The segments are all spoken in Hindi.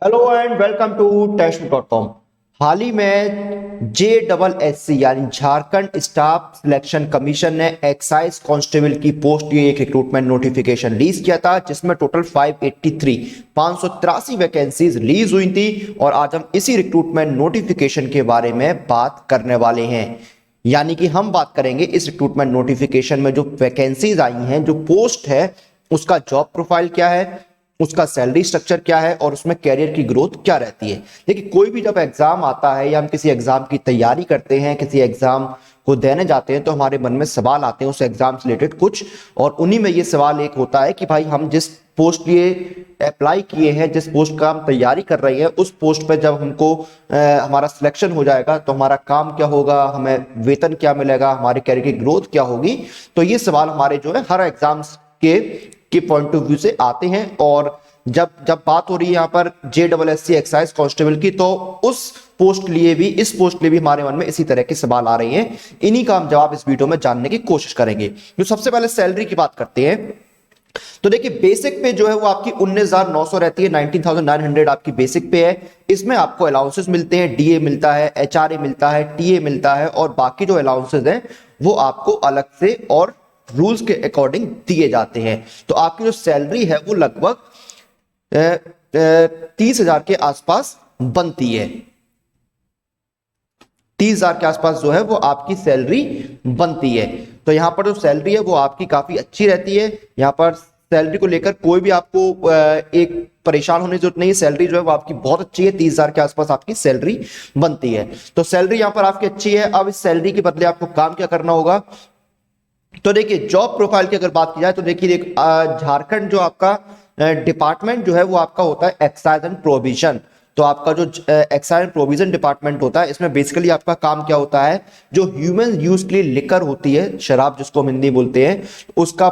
Hello and welcome to Testbook dot com. हाल ही में JSSC यानी झारखंड स्टाफ सिलेक्शन कमीशन ने एक्साइज कांस्टेबल की पोस्ट के एक रिक्रूटमेंट नोटिफिकेशन रिलीज किया था, जिसमें टोटल 583 वैकेंसीज रिलीज हुई थी। और आज हम इसी रिक्रूटमेंट नोटिफिकेशन के बारे में बात करने वाले हैं। यानी कि हम बात करेंगे इस रिक्रूटमेंट नोटिफिकेशन में जो वैकेंसीज आई हैं, जो पोस्ट है, उसका जॉब प्रोफाइल क्या है, उसका सैलरी स्ट्रक्चर क्या है और उसमें कैरियर की ग्रोथ क्या रहती है। देखिए, कोई भी जब एग्जाम आता है या हम किसी एग्जाम की तैयारी करते हैं, किसी एग्जाम को देने जाते हैं, तो हमारे मन में सवाल आते हैं उस एग्जाम से रिलेटेड कुछ। और उन्हीं में ये सवाल एक होता है कि भाई हम जिस पोस्ट लिए अप्लाई किए हैं, जिस पोस्ट का हम तैयारी कर रहे हैं, उस पोस्ट पे जब हमको हमारा सिलेक्शन हो जाएगा तो हमारा काम क्या होगा, हमें वेतन क्या मिलेगा, हमारे कैरियर की ग्रोथ क्या होगी। तो ये सवाल हमारे जो है हर एग्जाम्स के पॉइंट ऑफ व्यू से आते हैं। और जब जब बात हो रही है यहाँ पर JSSC एक्साइज कांस्टेबल की, तो उस पोस्ट के लिए भी, इस पोस्ट के लिए भी हमारे मन में इसी तरह के सवाल आ रहे हैं। इन्हीं का हम जवाब इस वीडियो में जानने की कोशिश करेंगे। तो सबसे पहले सैलरी की बात करते हैं। तो देखिए, बेसिक पे जो है वो आपकी 19,900 रहती है, 19,900 आपकी बेसिक पे है। इसमें आपको अलाउंसेस मिलते हैं, DA मिलता है, HRA मिलता है, TA मिलता है, और बाकी जो अलाउंसेस हैं वो आपको अलग से और रूल्स के अकॉर्डिंग दिए जाते हैं। तो आपकी जो सैलरी है वो लगभग 30,000 के आसपास बनती है। 30,000 के आसपास जो है वो आपकी सैलरी बनती है। तो यहां पर जो सैलरी है वो आपकी काफी अच्छी रहती है। यहां पर सैलरी को लेकर कोई भी आपको एक परेशान होने की जरूरत नहीं है। सैलरी जो है वो आपकी बहुत अच्छी है, 30,000 के आसपास आपकी सैलरी बनती है। तो सैलरी यहां पर आपकी अच्छी है। अब इस सैलरी के बदले आपको काम क्या करना होगा, तो देखिए जॉब प्रोफाइल की अगर बात की जाए तो देखिए झारखंड जो आपका डिपार्टमेंट जो है वो आपका होता है एक्साइज एंड प्रोविजन। तो आपका जो एक्साइज एंड प्रोविजन डिपार्टमेंट होता है, इसमें बेसिकली आपका काम क्या होता है, जो ह्यूमन यूज के लिए लिकर होती है, शराब जिसको हम हिंदी बोलते हैं, उसका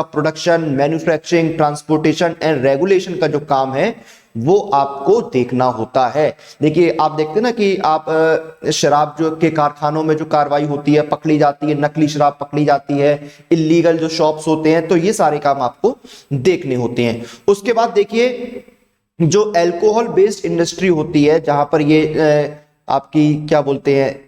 production, manufacturing, transportation and regulation का जो काम है वो आपको देखना होता है। देखिए, आप देखते हैं ना कि आप शराब जो के कारखानों में जो कार्रवाई होती है, पकड़ी जाती है, नकली शराब पकड़ी जाती है, इलीगल जो शॉप्स होते हैं, तो ये सारे काम आपको देखने होते हैं। उसके बाद देखिए, जो अल्कोहल बेस्ड इंडस्ट्री होती है, जहां पर ये आपकी क्या बोलते हैं,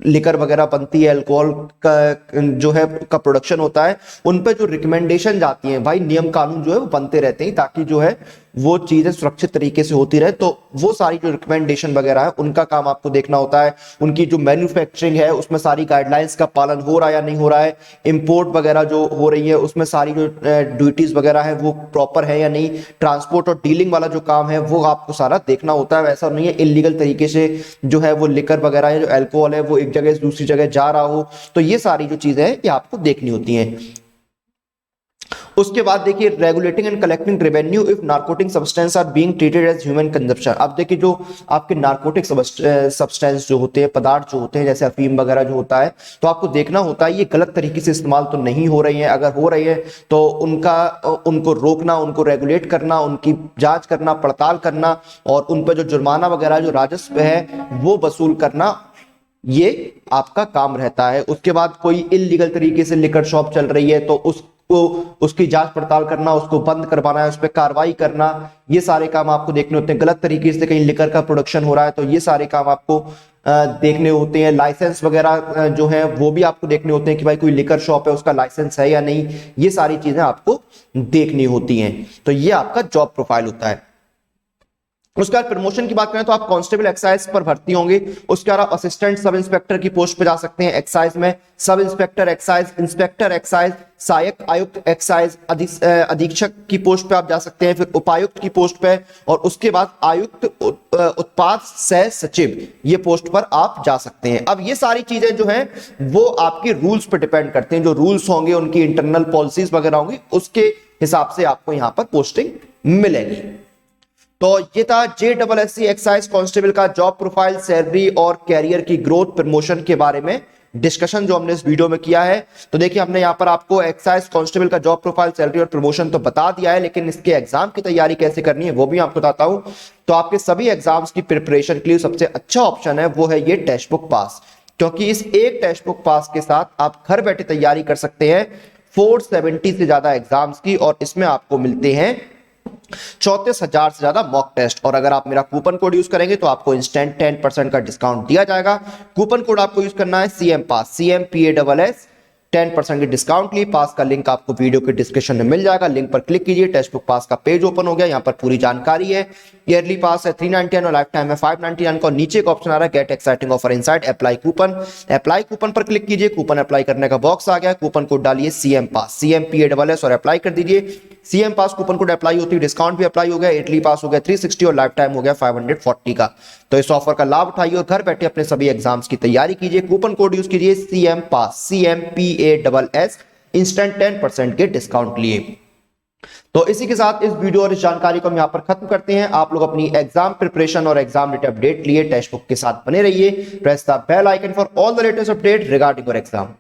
लिकर वगैरह बनती है, अल्कोहल का जो है का प्रोडक्शन होता है, उन पे जो रिकमेंडेशन जाती हैं, भाई नियम कानून जो है वो बनते रहते हैं ताकि जो है वो चीजें सुरक्षित तरीके से होती रहे। तो वो सारी जो रिकमेंडेशन वगैरह है उनका काम आपको देखना होता है। उनकी जो मैन्युफैक्चरिंग है उसमें सारी गाइडलाइंस का पालन हो रहा है या नहीं हो रहा है, इंपोर्ट वगैरह जो हो रही है उसमें सारी जो ड्यूटीज वगैरह है वो प्रॉपर है या नहीं, ट्रांसपोर्ट और डीलिंग वाला जो काम है वो आपको सारा देखना होता है। वैसा नहीं है इलीगल तरीके से जो है वो लिकर वगैरह है, जो अल्कोहल है, वो एक जगह से दूसरी जगह जा रहा हो। तो ये सारी जो चीजें हैं ये आपको देखनी होती हैं। उसके बाद देखिए, regulating and collecting revenue if narcotic substance are being treated as human consumption. अब देखिए, जो आपके नार्कोटिक सब्सटेंस जो होते हैं, पदार्थ जो होते हैं, जैसे अफीम वगैरह जो होता है, तो आपको देखना होता है ये गलत तरीके से इस्तेमाल तो नहीं हो रही है। अगर हो रही है तो उनको रोकना, उनको रेगुलेट करना, उनकी जांच करना, पड़ताल करना, और उन पर जो जुर्माना वगैरह जो राजस्व है वो वसूल करना, ये आपका काम रहता है। उसके बाद कोई इलीगल तरीके से लिकर शॉप चल रही है तो उसकी जांच पड़ताल करना, उसको बंद करवाना है, उस पर कार्रवाई करना, ये सारे काम आपको देखने होते हैं। गलत तरीके से कहीं लिकर का प्रोडक्शन हो रहा है तो ये सारे काम आपको देखने होते हैं। लाइसेंस वगैरह जो है वो भी आपको देखने होते हैं कि भाई कोई लिकर शॉप है, उसका लाइसेंस है या नहीं, ये सारी चीजें आपको देखनी होती हैं। तो ये आपका जॉब प्रोफाइल होता है। उसके बाद प्रमोशन की बात करें तो आप कांस्टेबल एक्साइज पर भर्ती होंगे। उसके बाद आप असिस्टेंट सब इंस्पेक्टर की पोस्ट पे जा सकते हैं एक्साइज में, sub inspector excise, inspector excise, सहायक आयुक्त एक्साइज, अधीक्षक की पोस्ट पे आप जा सकते हैं, फिर उपायुक्त की पोस्ट पे, और उसके बाद आयुक्त उत्पाद सह सचिव, ये पोस्ट पर आप जा सकते हैं। अब ये सारी चीजें जो हैं वो आपके रूल्स पर डिपेंड करते हैं। जो रूल्स होंगे, उनकी इंटरनल पॉलिसीज वगैरह होंगी, उसके हिसाब से आपको यहां पर पोस्टिंग मिलेगी। तो ये था JSSC एक्साइज कांस्टेबल का जॉब प्रोफाइल, सैलरी और कैरियर की ग्रोथ, प्रमोशन के बारे में डिस्कशन जो हमने इस वीडियो में किया है। तो देखिए, हमने यहाँ पर आपको एक्साइज कांस्टेबल का जॉब प्रोफाइल, सैलरी और प्रमोशन तो बता दिया है, लेकिन इसके एग्जाम की तैयारी कैसे करनी है वो भी आपको बताता हूं। तो आपके सभी एग्जाम्स की प्रिपरेशन के लिए सबसे अच्छा ऑप्शन है वो है ये टेक्स्ट बुक पास, क्योंकि इस एक टेक्स्ट बुक पास के साथ आप घर बैठे तैयारी कर सकते हैं 470 से ज्यादा एग्जाम्स की, और इसमें आपको मिलते हैं 34,000 से ज्यादा मॉक टेस्ट। और अगर आप मेरा कूपन कोड यूज करेंगे तो आपको इंस्टेंट 10% का डिस्काउंट दिया जाएगा। कूपन कोड आपको यूज करना है CM पास, CMPASS, 10% की डिस्काउंट ली। पास का लिंक आपको वीडियो के डिस्क्रिप्शन में मिल जाएगा, लिंक पर क्लिक कीजिए। टेक्स्ट बुक पास का पेज ओपन हो गया, यहाँ पर पूरी जानकारी है। ईयरली पास है 399 और लाइफ टाइम है 599 का। नीचे एक ऑप्शन आ रहा है gate exciting offer inside, apply coupon. Apply coupon पर क्लिक कीजिए, कूपन अप्लाई करने का बॉक्स आ गया। कूपन कोड डालिए CM पास, CMPASS और अप्लाई कर दीजिए। CM पास कूपन कोड अप्लाई होती है, डिस्काउंट भी अप्लाई हो गया। इटली पास हो गया 360 और लाइफ टाइम हो गया 540 का। तो इस ऑफर का लाभ उठाइए और घर बैठे अपने सभी एग्जाम्स की तैयारी कीजिए। कूपन कोड यूज कीजिए CM पास, CMPASS, इंस्टेंट 10% के डिस्काउंट लिए। तो इसी के साथ इस वीडियो और इस जानकारी को हम यहां पर खत्म करते हैं। आप लोग अपनी एग्जाम प्रिपरेशन और एग्जाम रिलेटेड अपडेट लिए टेक्स्ट बुक के साथ बने रहिए। Press the bell icon for all the latest update regarding your exam.